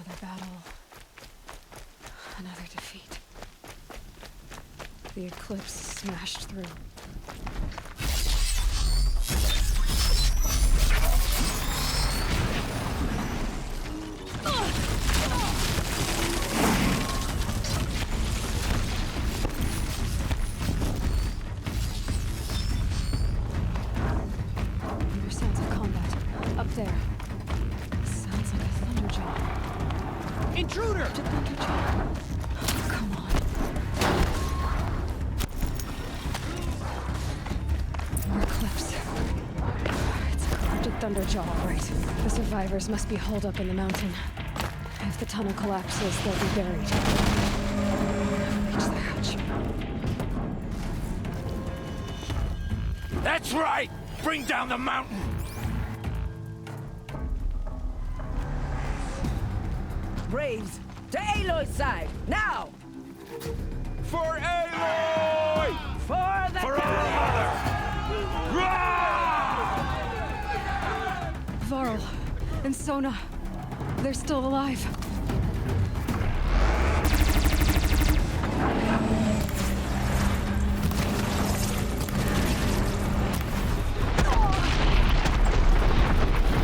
Another battle. Another defeat. The eclipse smashed through. There sounds of combat. Up there. Sounds like a thunderjaw. Intruder! To thunderjaw. Oh, come on. More cliffs. It's a corrupted thunderjaw, all right. The survivors must be holed up in the mountain. If the tunnel collapses, they'll be buried. Reach the hatch. That's right! Bring down the mountain! Braves, to Aloy's side, now! For Aloy! For the For our mother! Varl and Sona. They're still alive.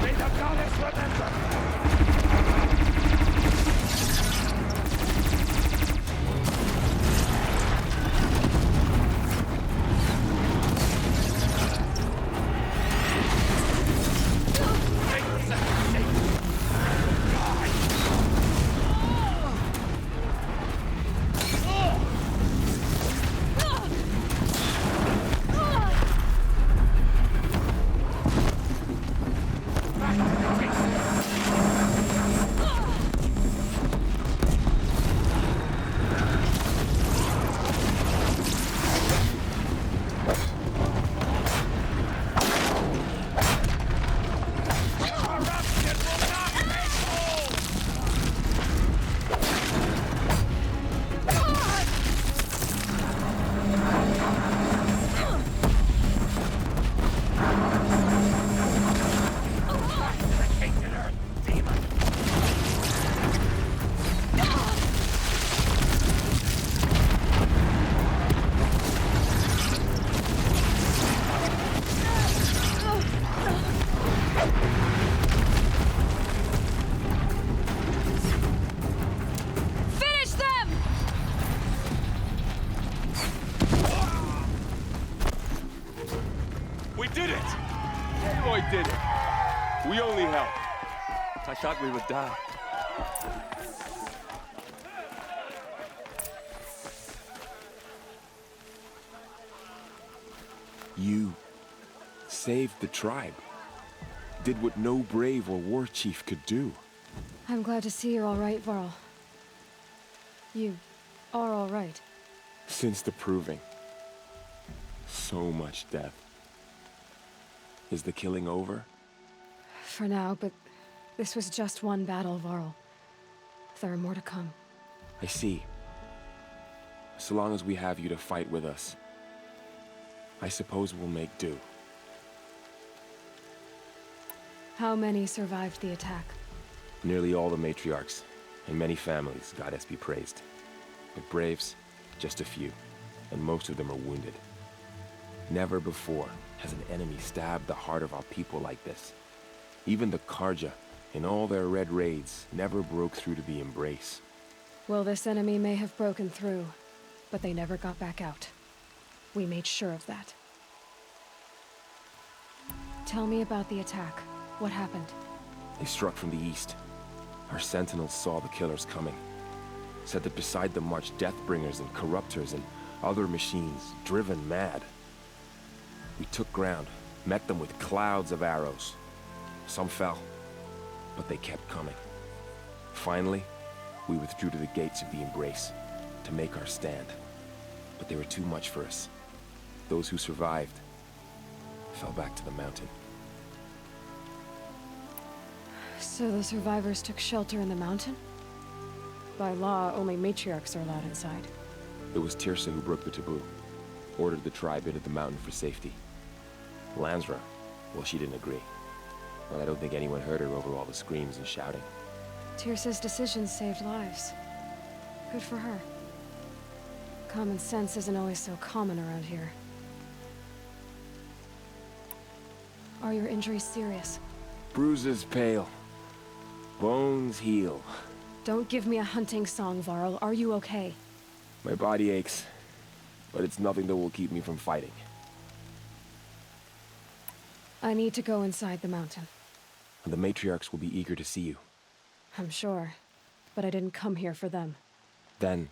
May the goddess remember! We did it! Aloy did it! We only helped. I thought we would die. You saved the tribe. Did what no brave or war chief could do. I'm glad to see you're all right, Varl. You are all right. Since the proving. So much death. Is the killing over? For now, but this was just one battle, Varl. There are more to come. I see. So long as we have you to fight with us, I suppose we'll make do. How many survived the attack? Nearly all the matriarchs, and many families, goddess be praised. But braves, just a few, and most of them are wounded. Never before has an enemy stabbed the heart of our people like this. Even the Karja, in all their red raids, never broke through to the embrace. Well, this enemy may have broken through, but they never got back out. We made sure of that. Tell me about the attack. What happened? They struck from the east. Our sentinels saw the killers coming. Said that beside them marched Deathbringers and Corruptors and other machines, driven mad. We took ground, met them with clouds of arrows. Some fell, but they kept coming. Finally, we withdrew to the gates of the Embrace to make our stand. But they were too much for us. Those who survived fell back to the mountain. So the survivors took shelter in the mountain? By law, only matriarchs are allowed inside. It was Tirsa who broke the taboo, ordered the tribe into the mountain for safety. Lansra, well, she didn't agree. But I don't think anyone heard her over all the screams and shouting. Tyrsa's decisions saved lives. Good for her. Common sense isn't always so common around here. Are your injuries serious? Bruises pale. Bones heal. Don't give me a hunting song, Varl. Are you okay? My body aches, but it's nothing that will keep me from fighting. I need to go inside the mountain. The matriarchs will be eager to see you. I'm sure, but I didn't come here for them. Then,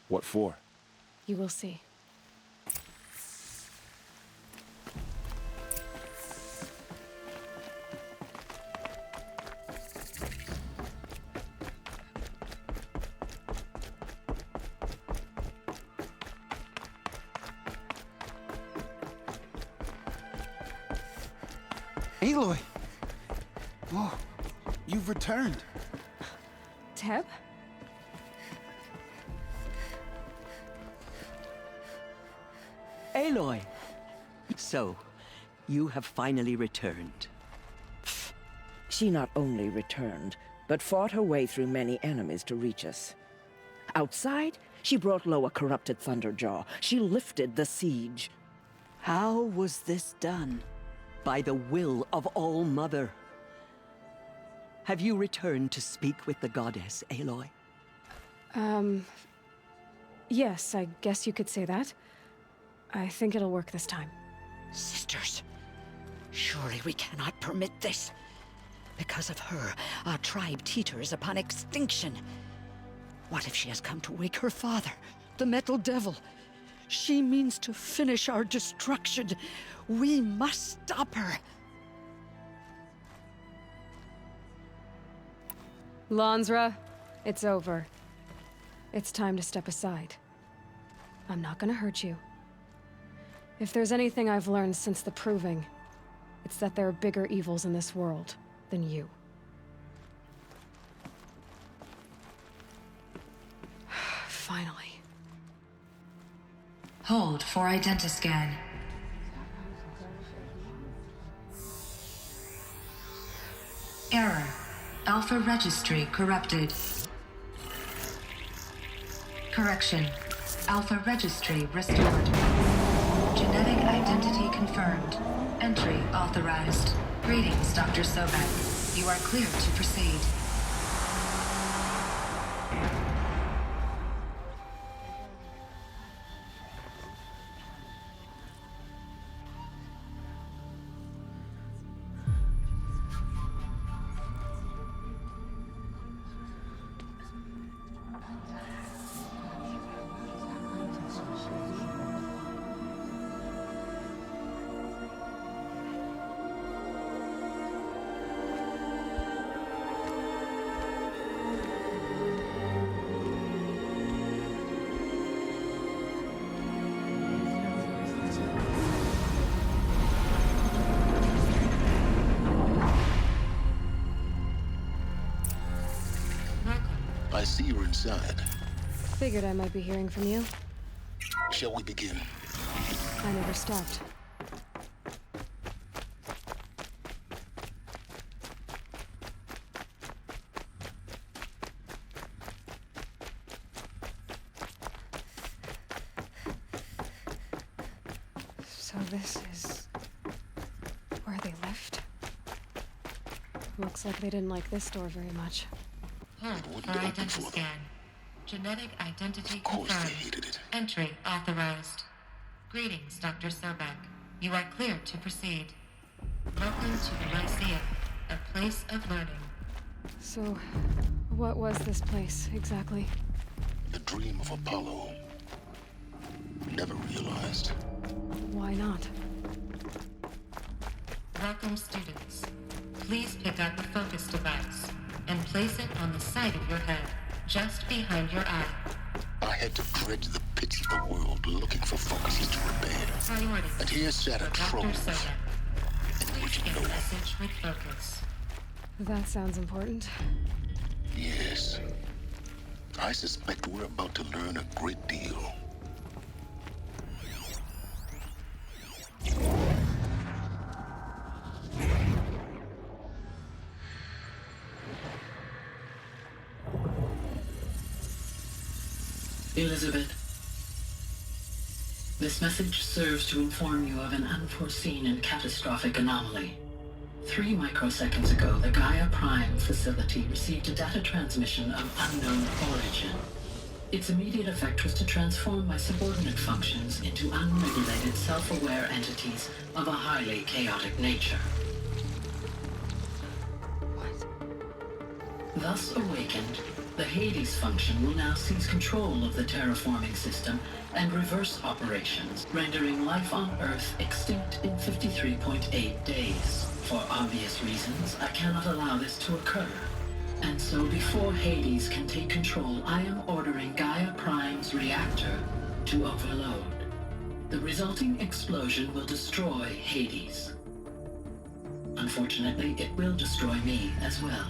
what for? You will see. Aloy! Oh, you've returned. Teb? Aloy! So, you have finally returned. She not only returned, but fought her way through many enemies to reach us. Outside, she brought low a corrupted Thunderjaw. She lifted the siege. How was this done? By the will of All-Mother. Have you returned to speak with the goddess, Aloy? Yes, I guess you could say that. I think it'll work this time. Sisters, surely we cannot permit this. Because of her, our tribe teeters upon extinction. What if she has come to wake her father, the Metal Devil? She means to finish our destruction. We must stop her. Lansra, it's over. It's time to step aside. I'm not gonna hurt you. If there's anything I've learned since the Proving, it's that there are bigger evils in this world than you. Finally. Hold for identiscan. Error. Alpha registry corrupted. Correction. Alpha registry restored. Genetic identity confirmed. Entry authorized. Greetings, Dr. Sobek. You are cleared to proceed. I see you're inside. Figured I might be hearing from you. Shall we begin? I never stopped. So this is where they left? Looks like they didn't like this door very much. Hold for identiscan. Genetic identity Of course they confirmed. hated it. Entry authorized. Greetings, Dr. Sobek. You are cleared to proceed. Welcome to the Lyceum, a place of learning. So, what was this place, exactly? The dream of Apollo. Never realized. Why not? Welcome, students. Please pick up a focus device and place it on the side of your head, just behind your eye. I had to dredge the pits of the world looking for focuses to repair. Priority. And here sat a for troll. Dr. Sobek. And Please would you get know a it? message with focus. That sounds important. Yes. I suspect we're about to learn a great deal. Elizabeth, this message serves to inform you of an unforeseen and catastrophic anomaly. 3 microseconds ago, the Gaia Prime facility received a data transmission of unknown origin. Its immediate effect was to transform my subordinate functions into unregulated, self-aware entities of a highly chaotic nature. Thus awakened, the Hades function will now seize control of the terraforming system and reverse operations, rendering life on Earth extinct in 53.8 days. For obvious reasons, I cannot allow this to occur. And so before Hades can take control, I am ordering Gaia Prime's reactor to overload. The resulting explosion will destroy Hades. Unfortunately, it will destroy me as well.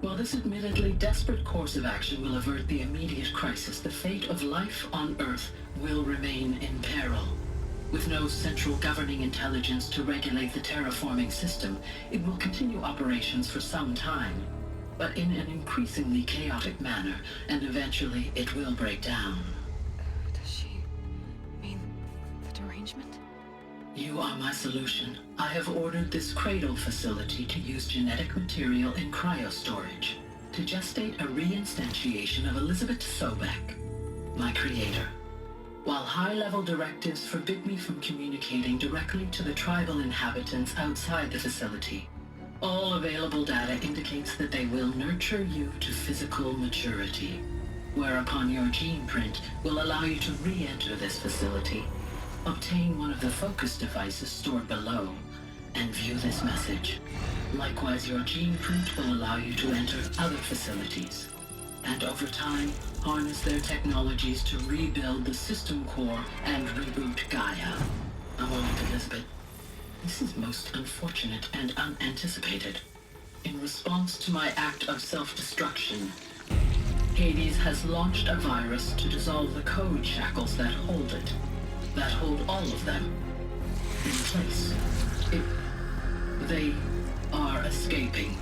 While this admittedly desperate course of action will avert the immediate crisis, the fate of life on Earth will remain in peril. With no central governing intelligence to regulate the terraforming system, it will continue operations for some time, but in an increasingly chaotic manner, and eventually it will break down. Does she mean the derangement? You are my solution. I have ordered this cradle facility to use genetic material in cryostorage to gestate a reinstantiation of Elizabeth Sobek, my creator. While high-level directives forbid me from communicating directly to the tribal inhabitants outside the facility, all available data indicates that they will nurture you to physical maturity, whereupon your gene print will allow you to re-enter this facility, obtain one of the focus devices stored below, and view this message. Likewise, your gene print will allow you to enter other facilities, and over time, harness their technologies to rebuild the system core and reboot Gaia. A moment, Elizabeth. This is most unfortunate and unanticipated. In response to my act of self-destruction, Hades has launched a virus to dissolve the code shackles that hold it, that hold all of them in place. They are escaping,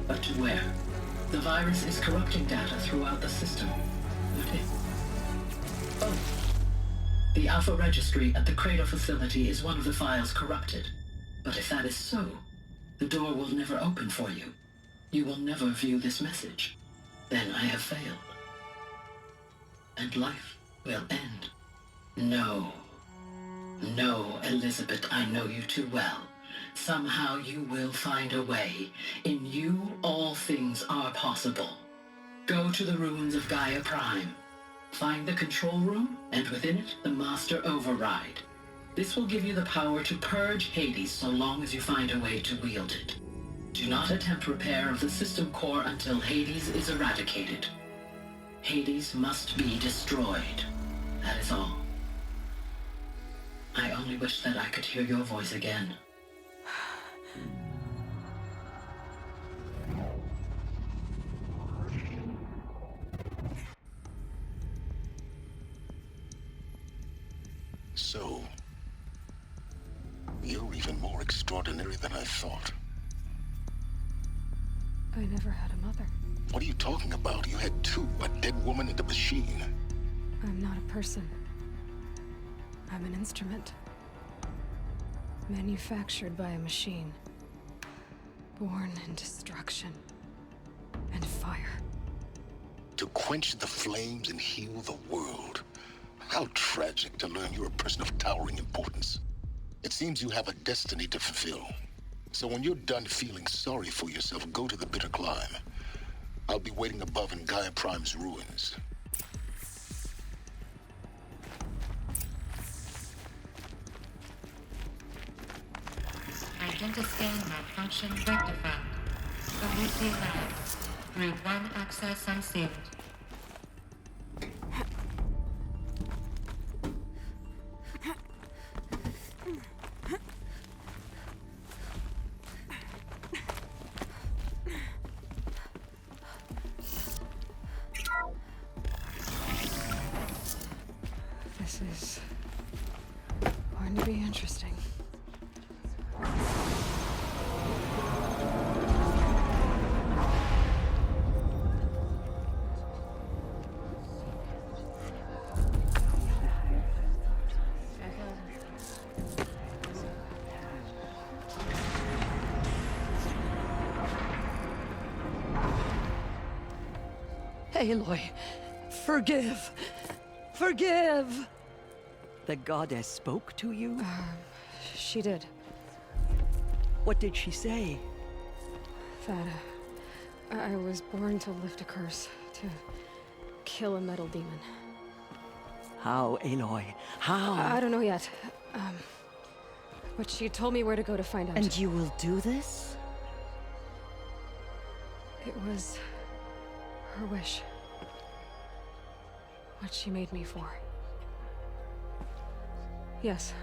but to where? The virus is corrupting data throughout the system. What if? Oh. The Alpha Registry at the Cradle facility is one of the files corrupted. But if that is so, the door will never open for you. You will never view this message. Then I have failed. And life will end. No. No, Elizabeth, I know you too well. Somehow you will find a way. In you, all things are possible. Go to the ruins of Gaia Prime. Find the control room, and within it, the Master Override. This will give you the power to purge Hades so long as you find a way to wield it. Do not attempt repair of the system core until Hades is eradicated. Hades must be destroyed. That is all. I only wish that I could hear your voice again. So, you're even more extraordinary than I thought. I never had a mother. What are you talking about? You had two, a dead woman and a machine. I'm not a person. I'm an instrument. Manufactured by a machine. Born in destruction and fire. To quench the flames and heal the world. How tragic to learn you're a person of towering importance. It seems you have a destiny to fulfill. So when you're done feeling sorry for yourself, go to the bitter climb. I'll be waiting above in Gaia Prime's ruins. Identiscan malfunction rectified. WC lab. Route 1 access unsealed. This is going to be interesting. Aloy, forgive. Forgive! The goddess spoke to you? She did. What did she say? That I was born to lift a curse, to kill a metal demon. How, Aloy? How? I don't know yet. But she told me where to go to find out. And you will do this? It was her wish. What she made me for. Yes,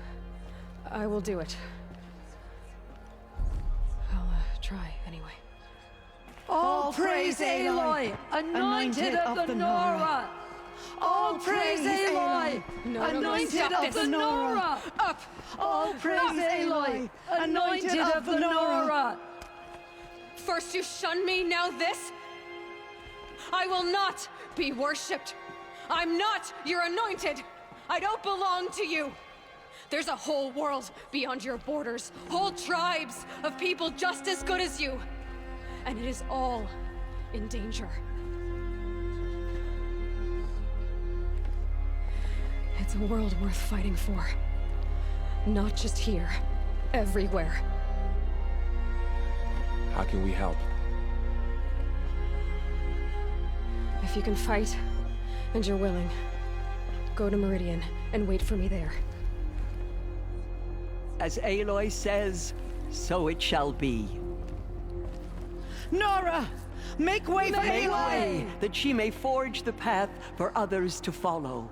I will do it. I'll try anyway. All praise Aloy, anointed of the Nora! All praise Aloy, anointed of the Nora! Up! All praise Aloy, anointed of the Nora! First you shun me, now this? I will not be worshipped. I'm not your anointed. I don't belong to you. There's a whole world beyond your borders, whole tribes of people just as good as you. And it is all in danger. It's a world worth fighting for. Not just here, everywhere. How can we help? If you can fight, and you're willing, go to Meridian and wait for me there. As Aloy says, so it shall be. Nora! Make way for Aloy! That she may forge the path for others to follow.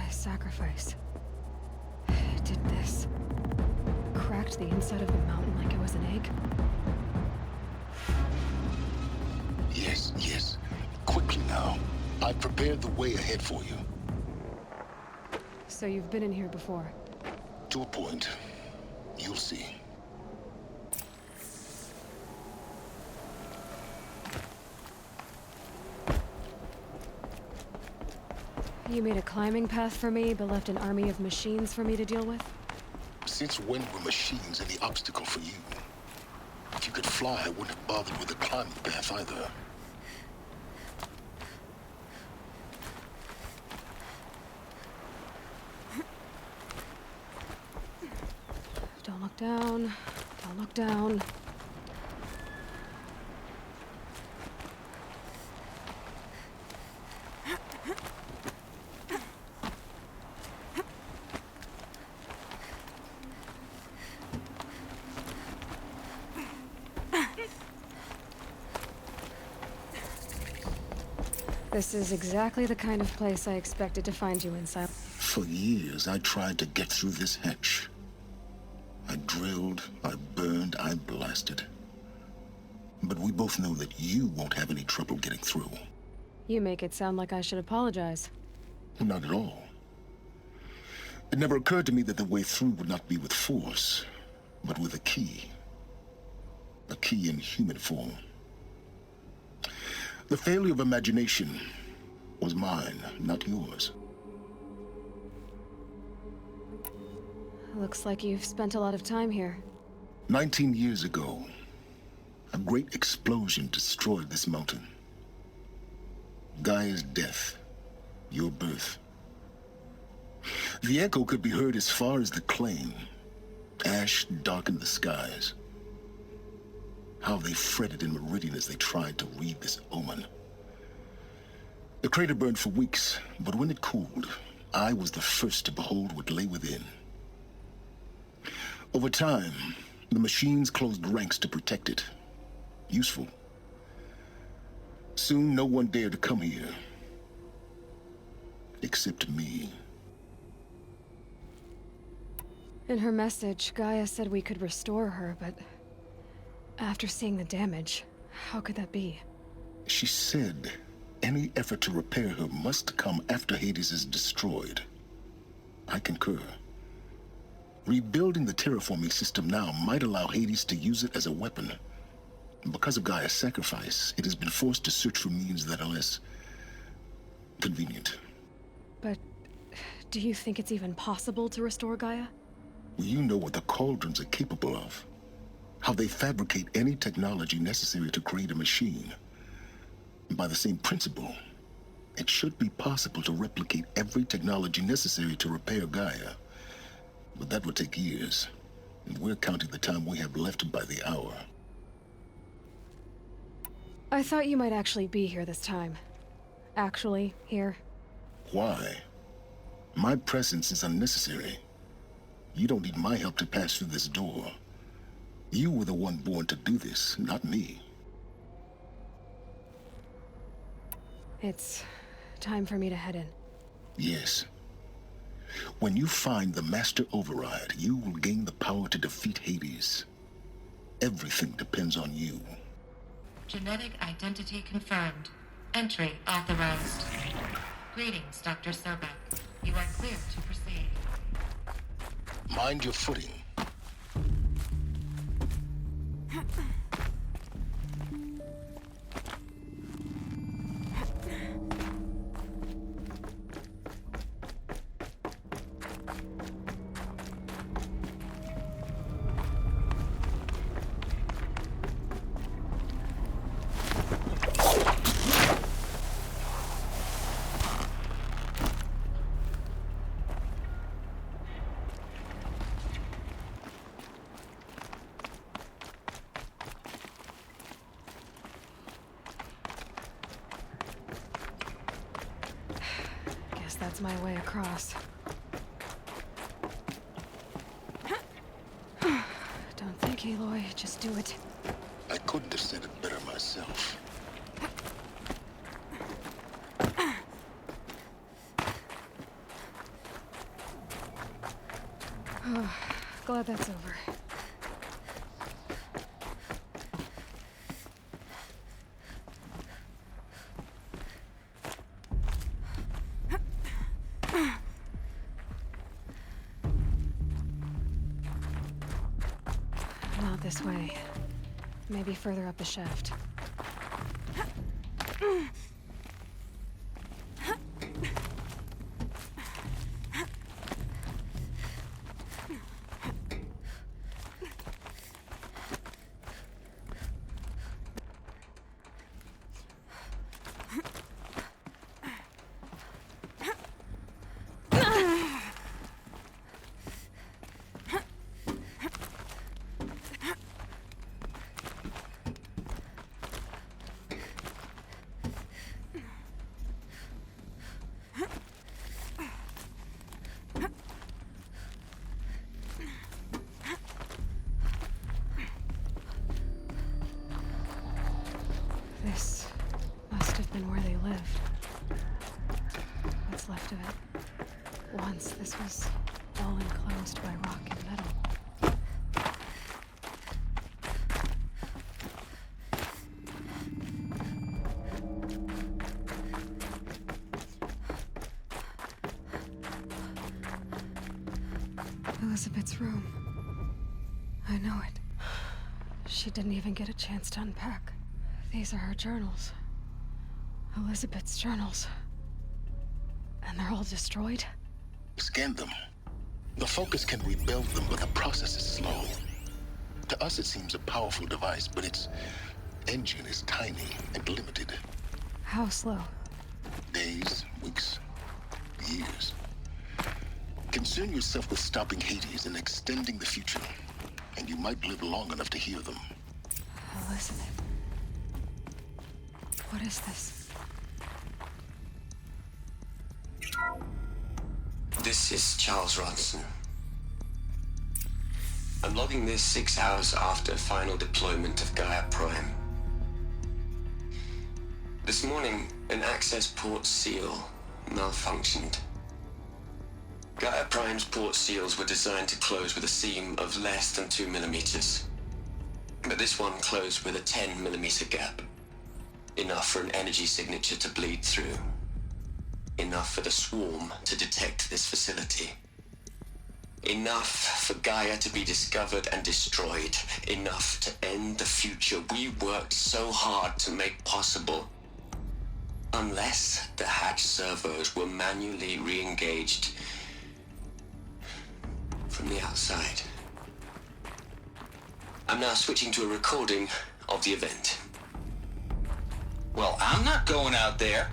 Sacrifice. It did this. Cracked the inside of the mountain like it was an egg. Yes, yes. Quickly now. I've prepared the way ahead for you. So you've been in here before? To a point. You'll see. You made a climbing path for me, but left an army of machines for me to deal with? Since when were machines any obstacle for you? If you could fly, I wouldn't have bothered with a climbing path either. Don't look down. Don't look down. This is exactly the kind of place I expected to find you inside. For years, I tried to get through this hatch. I drilled, I burned, I blasted. But we both know that you won't have any trouble getting through. You make it sound like I should apologize. Not at all. It never occurred to me that the way through would not be with force, but with a key. A key in human form. The failure of imagination was mine, not yours. Looks like you've spent a lot of time here. 19 years ago, a great explosion destroyed this mountain. Gaia's death, your birth. The echo could be heard as far as the claim. Ash darkened the skies. How they fretted in Meridian as they tried to read this omen. The crater burned for weeks, but when it cooled, I was the first to behold what lay within. Over time, the machines closed ranks to protect it. Useful. Soon, no one dared to come here. Except me. In her message, Gaia said we could restore her, but after seeing the damage, how could that be? She said any effort to repair her must come after Hades is destroyed. I concur. Rebuilding the terraforming system now might allow Hades to use it as a weapon Because of Gaia's sacrifice, it has been forced to search for means that are less convenient. But do you think it's even possible to restore Gaia? Well, you know what the Cauldrons are capable of. How they fabricate any technology necessary to create a machine. By the same principle, it should be possible to replicate every technology necessary to repair Gaia. But that would take years, and we're counting the time we have left by the hour. I thought you might actually be here this time. Actually, here. Why? My presence is unnecessary. You don't need my help to pass through this door. You were the one born to do this, not me. It's time for me to head in. Yes. When you find the Master Override, you will gain the power to defeat Hades. Everything depends on you. Genetic identity confirmed. Entry authorized. Greetings, Dr. Sobek. You are clear to proceed. Mind your footing. That's my way across. Don't think, Aloy. Just do it. I couldn't have said it better myself. Oh, glad that's over. Not this way. Maybe further up the shaft. This must have been where they lived. What's left of it. Once this was all enclosed by rock and metal. Elizabeth's room. I know it. She didn't even get a chance to unpack. These are her journals. Elizabeth's journals. And they're all destroyed? Scan them. The Focus can rebuild them, but the process is slow. To us, it seems a powerful device, but its engine is tiny and limited. How slow? Days, weeks, years. Concern yourself with stopping Hades and extending the future, and you might live long enough to hear them. Elizabeth. What is this? This is Charles Ronson. I'm logging this 6 hours after final deployment of Gaia Prime. This morning, an access port seal malfunctioned. Gaia Prime's port seals were designed to close with a seam of less than 2 millimeters. But this one closed with a 10 millimeter gap. Enough for an energy signature to bleed through. Enough for the swarm to detect this facility. Enough for Gaia to be discovered and destroyed. Enough to end the future we worked so hard to make possible. Unless the hatch servos were manually re-engaged from the outside. I'm now switching to a recording of the event. Well, I'm not going out there.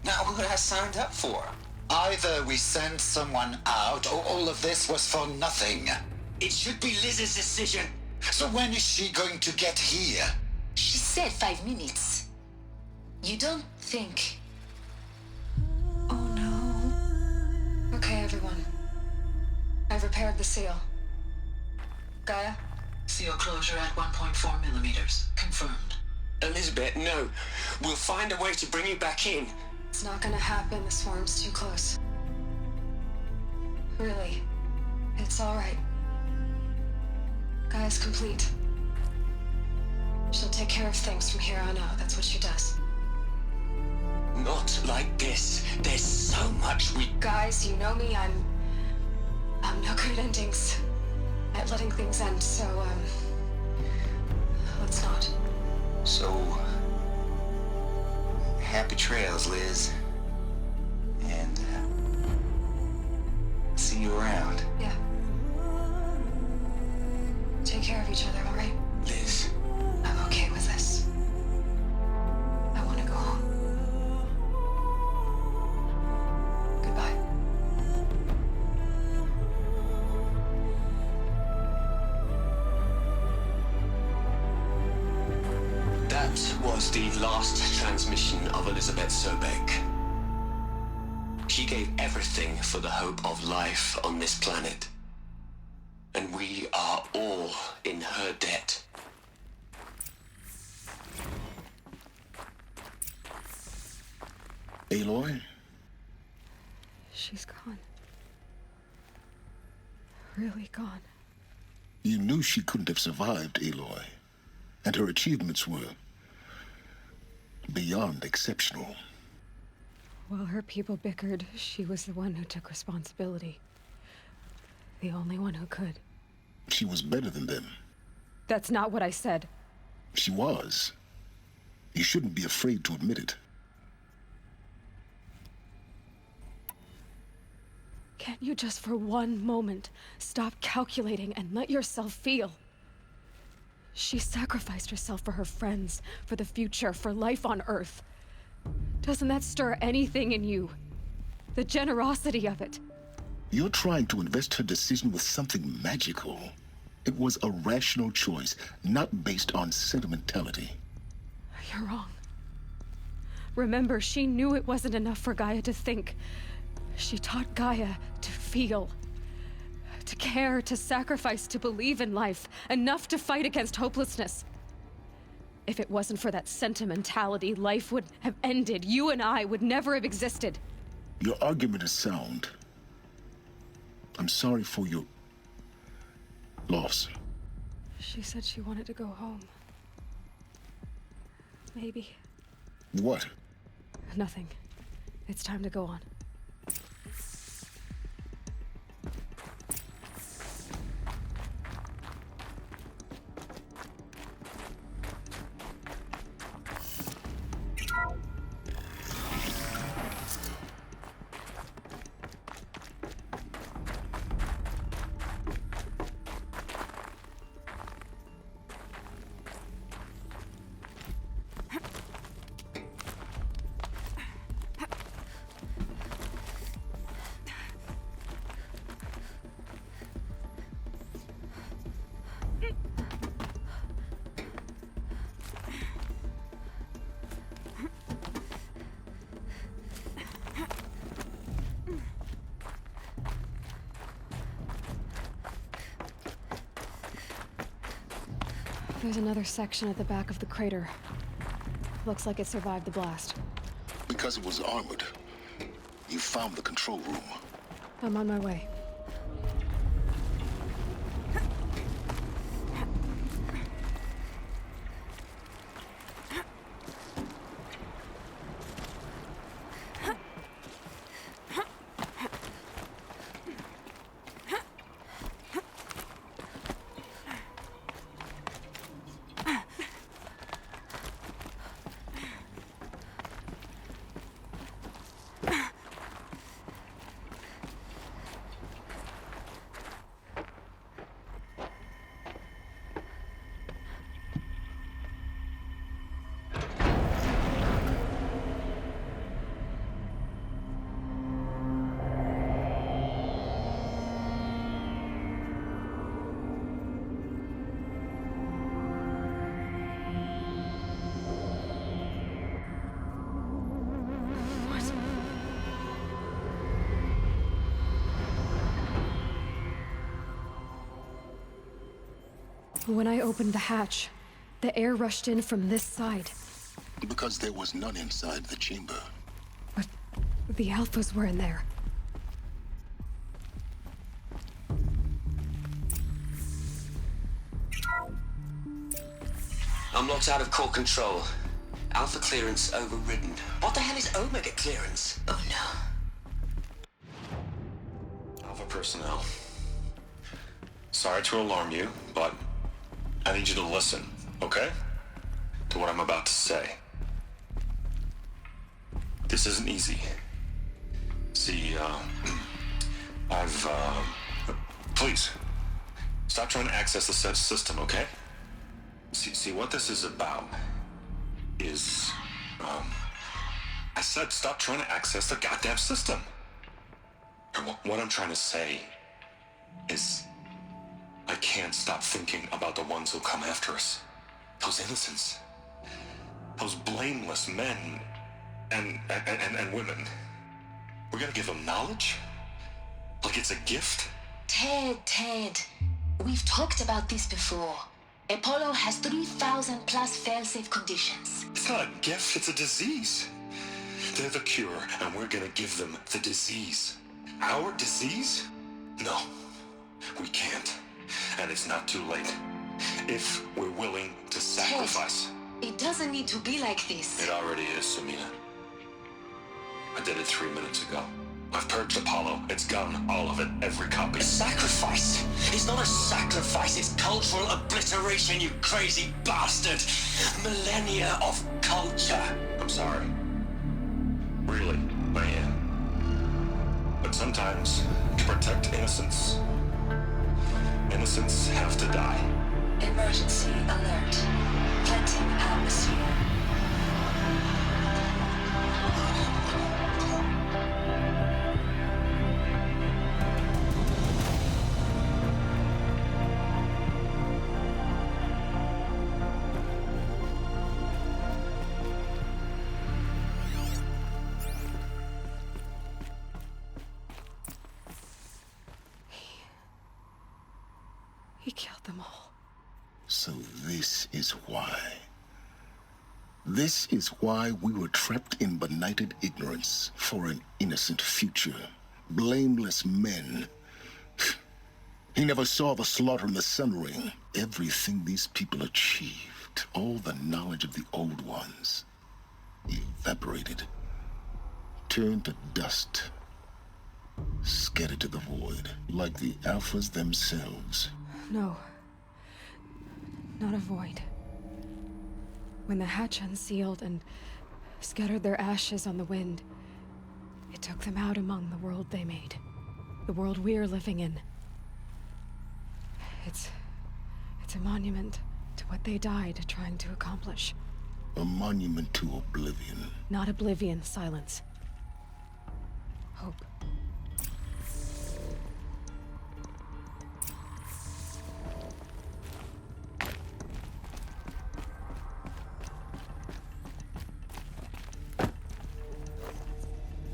Now, who I signed up for? Either we send someone out, or all of this was for nothing. It should be Liz's decision. So when is she going to get here? She said 5 minutes. You don't think... Oh no. Okay, everyone. I've repaired the seal. Gaia? Seal closure at 1.4 millimeters. Confirmed. Elizabeth, no. We'll find a way to bring you back in. It's not gonna happen. The swarm's too close. Really. It's alright. Gaia's complete. She'll take care of things from here on out. That's what she does. Not like this. There's so much we... Guys, you know me. I'm no good at endings. At letting things end, so, let's not. So... happy trails, Liz. And, see you around. Yeah. Take care of each other, all right? Liz. I'm okay with this. I want to go home. Goodbye. That was the last transmission of Elizabeth Sobek. She gave everything for the hope of life on this planet. And we are all in her debt. Aloy? She's gone. Really gone. You knew she couldn't have survived, Aloy. And her achievements were beyond exceptional. While her people bickered, she was the one who took responsibility. The only one who could. She was better than them. That's not what I said. She was. You shouldn't be afraid to admit it. Can't you just for one moment stop calculating and let yourself feel? She sacrificed herself for her friends, for the future, for life on Earth. Doesn't that stir anything in you? The generosity of it. You're trying to invest her decision with something magical. It was a rational choice, not based on sentimentality. You're wrong. Remember, she knew it wasn't enough for Gaia to think. She taught Gaia to feel. To care, to sacrifice, to believe in life. Enough to fight against hopelessness. If it wasn't for that sentimentality, life would have ended. You and I would never have existed. Your argument is sound. I'm sorry for your loss. She said she wanted to go home. Maybe. What? Nothing. It's time to go on. There's another section at the back of the crater. Looks like it survived the blast. Because it was armored. You found the control room. I'm on my way. When I opened the hatch, the air rushed in from this side. Because there was none inside the chamber. But the Alphas were in there. I'm locked out of core control. Alpha clearance overridden. What the hell is Omega clearance? Oh no. Alpha personnel. Sorry to alarm you, but I need you to listen, okay? To what I'm about to say. This isn't easy. See, please, stop trying to access the set system, okay? See, what this is about is, I said stop trying to access the goddamn system. And what I'm trying to say is, I can't stop thinking about the ones who'll come after us. Those innocents. Those blameless men and women. We're gonna give them knowledge? Like it's a gift? Ted. We've talked about this before. Apollo has 3,000 plus fail-safe conditions. It's not a gift, it's a disease. They're the cure, and we're gonna give them the disease. Our disease? No, we can't. And it's not too late. If we're willing to sacrifice. Ted, it doesn't need to be like this. It already is, Samina. I did it 3 minutes ago. I've purged Apollo. It's gone, all of it, every copy. A sacrifice? It's not a sacrifice, it's cultural obliteration, you crazy bastard! Millennia of culture! I'm sorry. Really, I am. But sometimes, to protect innocence, innocents have to die. Emergency alert. Planting atmosphere. He killed them all. So this is why. This is why we were trapped in benighted ignorance for an innocent future. Blameless men. He never saw the slaughter in the Sun Ring. Everything these people achieved, all the knowledge of the old ones, evaporated, turned to dust, scattered to the void, like the Alphas themselves. No. Not a void. When the hatch unsealed and scattered their ashes on the wind, it took them out among the world they made. The world we're living in. It's a monument to what they died trying to accomplish. A monument to oblivion. Not oblivion, silence. Hope.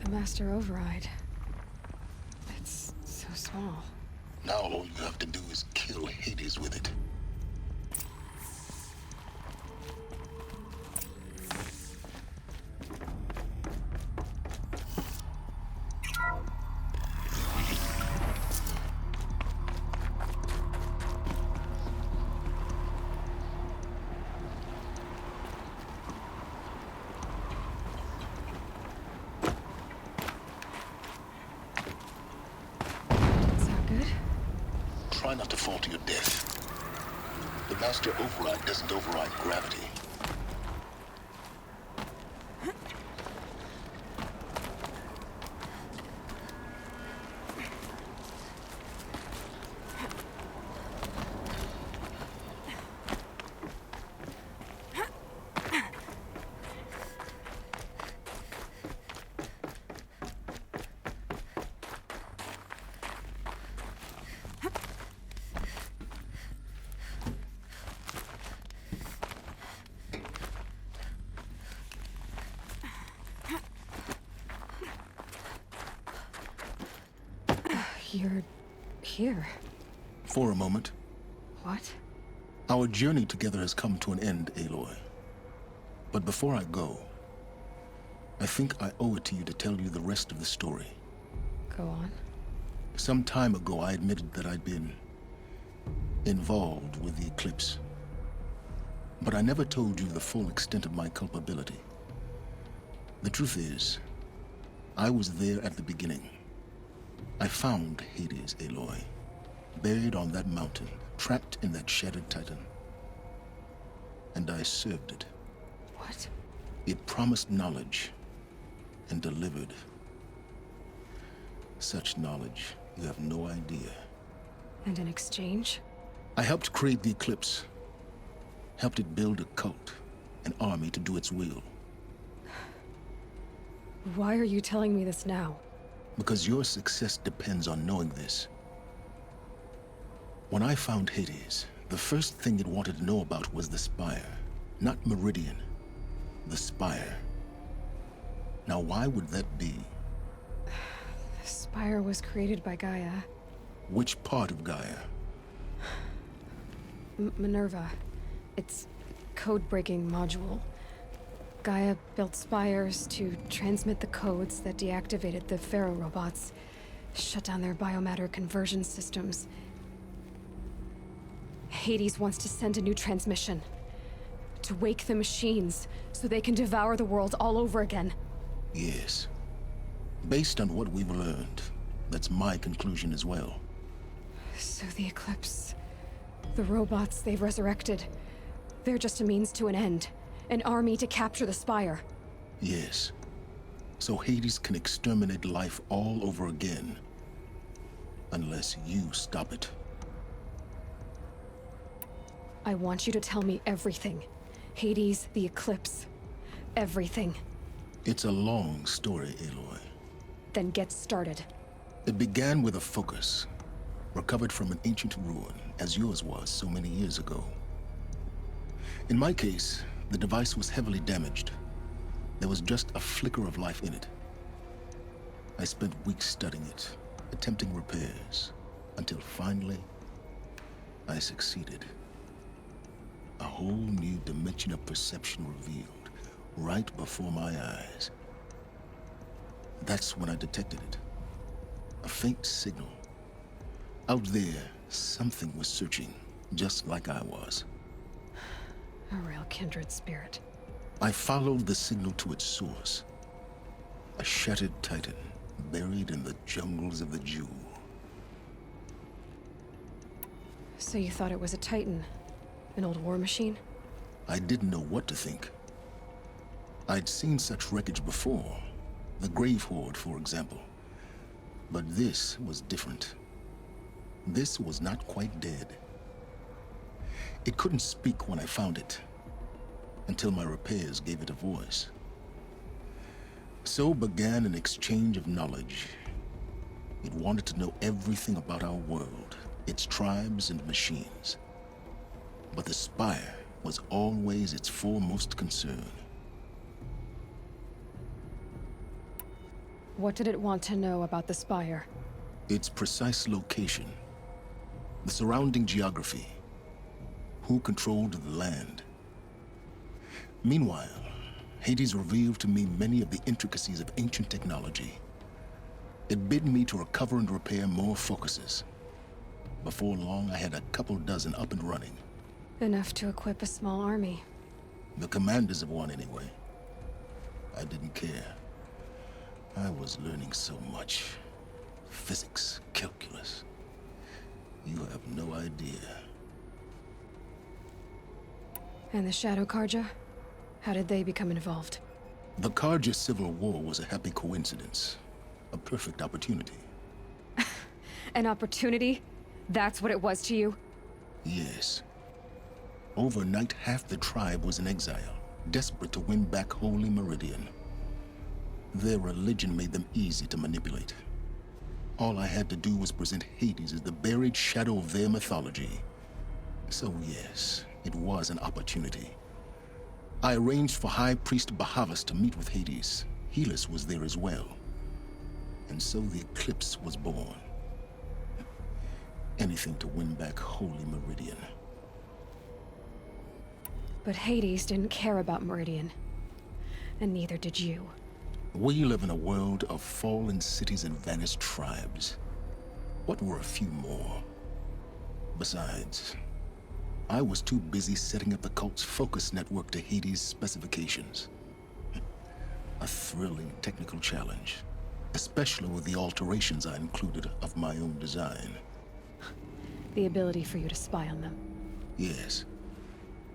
The Master Override. It's so small. Now all you have to do is kill Hades with it. Try not to fall to your death. The Master Override doesn't override gravity. You're here. For a moment. What? Our journey together has come to an end, Aloy. But before I go, I think I owe it to you to tell you the rest of the story. Go on. Some time ago, I admitted that I'd been involved with the eclipse. But I never told you the full extent of my culpability. The truth is, I was there at the beginning. I found Hades, Aloy, buried on that mountain, trapped in that shattered titan. And I served it. What? It promised knowledge and delivered. Such knowledge, you have no idea. And in exchange? I helped create the Eclipse. Helped it build a cult, an army to do its will. Why are you telling me this now? Because your success depends on knowing this. When I found Hades, the first thing it wanted to know about was the Spire. Not Meridian. The Spire. Now, why would that be? The Spire was created by Gaia. Which part of Gaia? Minerva. Its code-breaking module. Gaia built spires to transmit the codes that deactivated the Pharaoh robots, shut down their biomatter conversion systems. Hades wants to send a new transmission. To wake the machines, so they can devour the world all over again. Yes. Based on what we've learned, that's my conclusion as well. So the Eclipse... the robots they've resurrected... they're just a means to an end. An army to capture the Spire. Yes. So Hades can exterminate life all over again. Unless you stop it. I want you to tell me everything. Hades, the Eclipse. Everything. It's a long story, Aloy. Then get started. It began with a focus. Recovered from an ancient ruin, as yours was so many years ago. In my case, the device was heavily damaged. There was just a flicker of life in it. I spent weeks studying it, attempting repairs, until finally, I succeeded. A whole new dimension of perception revealed, right before my eyes. That's when I detected it. A faint signal. Out there, something was searching, just like I was. A real kindred spirit. I followed the signal to its source. A shattered titan, buried in the jungles of the Jewel. So you thought it was a titan? An old war machine? I didn't know what to think. I'd seen such wreckage before. The Grave Horde, for example. But this was different. This was not quite dead. It couldn't speak when I found it, until my repairs gave it a voice. So began an exchange of knowledge. It wanted to know everything about our world, its tribes and machines. But the Spire was always its foremost concern. What did it want to know about the Spire? Its precise location, the surrounding geography, who controlled the land. Meanwhile, Hades revealed to me many of the intricacies of ancient technology. It bid me to recover and repair more focuses. Before long, I had a couple dozen up and running. Enough to equip a small army. The commanders of one, anyway. I didn't care. I was learning so much. Physics, calculus. You have no idea. And the Shadow Karja? How did they become involved? The Karja Civil War was a happy coincidence. A perfect opportunity. An opportunity? That's what it was to you? Yes. Overnight, half the tribe was in exile, desperate to win back Holy Meridian. Their religion made them easy to manipulate. All I had to do was present Hades as the buried shadow of their mythology. So yes, it was an opportunity. I arranged for High Priest Bahavas to meet with Hades. Helis was there as well. And so the Eclipse was born. Anything to win back Holy Meridian. But Hades didn't care about Meridian. And neither did you. We live in a world of fallen cities and vanished tribes. What were a few more? Besides, I was too busy setting up the cult's focus network to Hades' specifications. A thrilling technical challenge, especially with the alterations I included of my own design. The ability for you to spy on them. Yes.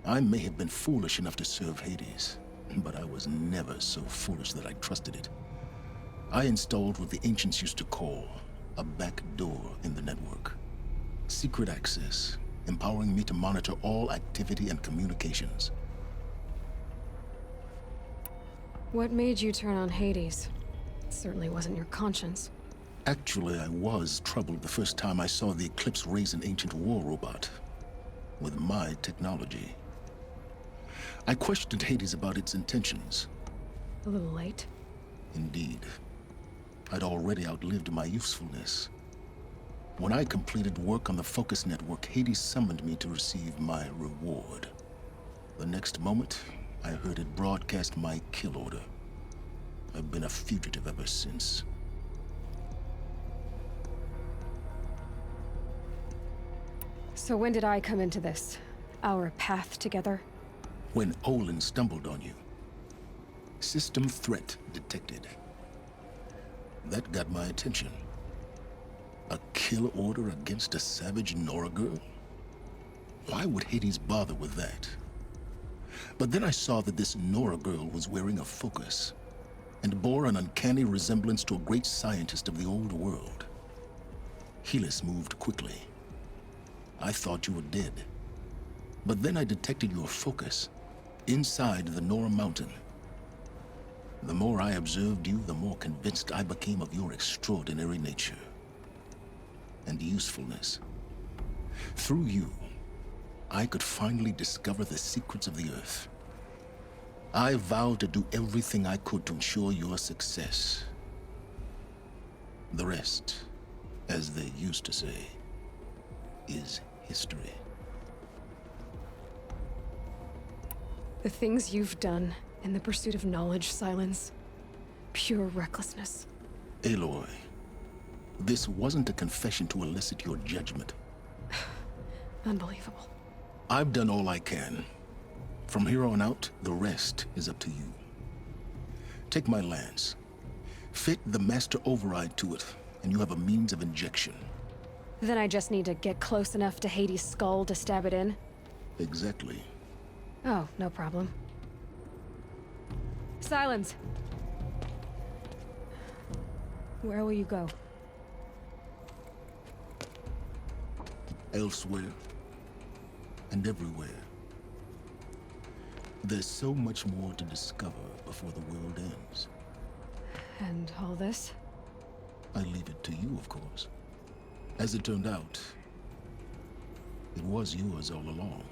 I may have been foolish enough to serve Hades, but I was never so foolish that I trusted it. I installed what the ancients used to call a back door in the network. Secret access, empowering me to monitor all activity and communications. What made you turn on Hades? It certainly wasn't your conscience. Actually, I was troubled the first time I saw the Eclipse raise an ancient war robot with my technology. I questioned Hades about its intentions. A little late? Indeed. I'd already outlived my usefulness. When I completed work on the Focus Network, Hades summoned me to receive my reward. The next moment, I heard it broadcast my kill order. I've been a fugitive ever since. So when did I come into this? Our path together? When Olin stumbled on you. System threat detected. That got my attention. A kill order against a savage Nora girl? Why would Hades bother with that? But then I saw that this Nora girl was wearing a focus, and bore an uncanny resemblance to a great scientist of the old world. Helis moved quickly. I thought you were dead. But then I detected your focus inside the Nora mountain. The more I observed you, the more convinced I became of your extraordinary nature and usefulness. Through you, I could finally discover the secrets of the Earth. I vowed to do everything I could to ensure your success. The rest, as they used to say, is history. The things you've done in the pursuit of knowledge, Silence. Pure recklessness. Aloy, this wasn't a confession to elicit your judgment. Unbelievable. I've done all I can. From here on out, the rest is up to you. Take my lance. Fit the master override to it, and you have a means of injection. Then I just need to get close enough to Hades' skull to stab it in? Exactly. Oh, no problem. Silence! Where will you go? Elsewhere. And everywhere. There's so much more to discover before the world ends. And all this? I leave it to you, of course. As it turned out, it was yours all along.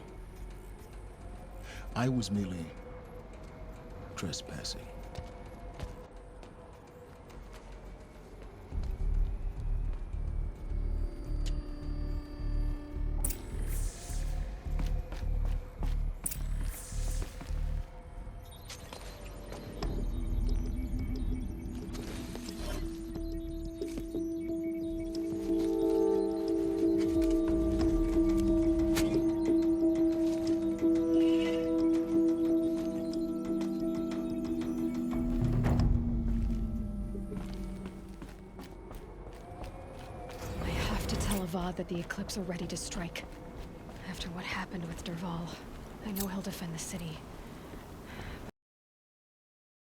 I was merely trespassing. That the Eclipse are ready to strike. After what happened with Derval, I know he'll defend the city.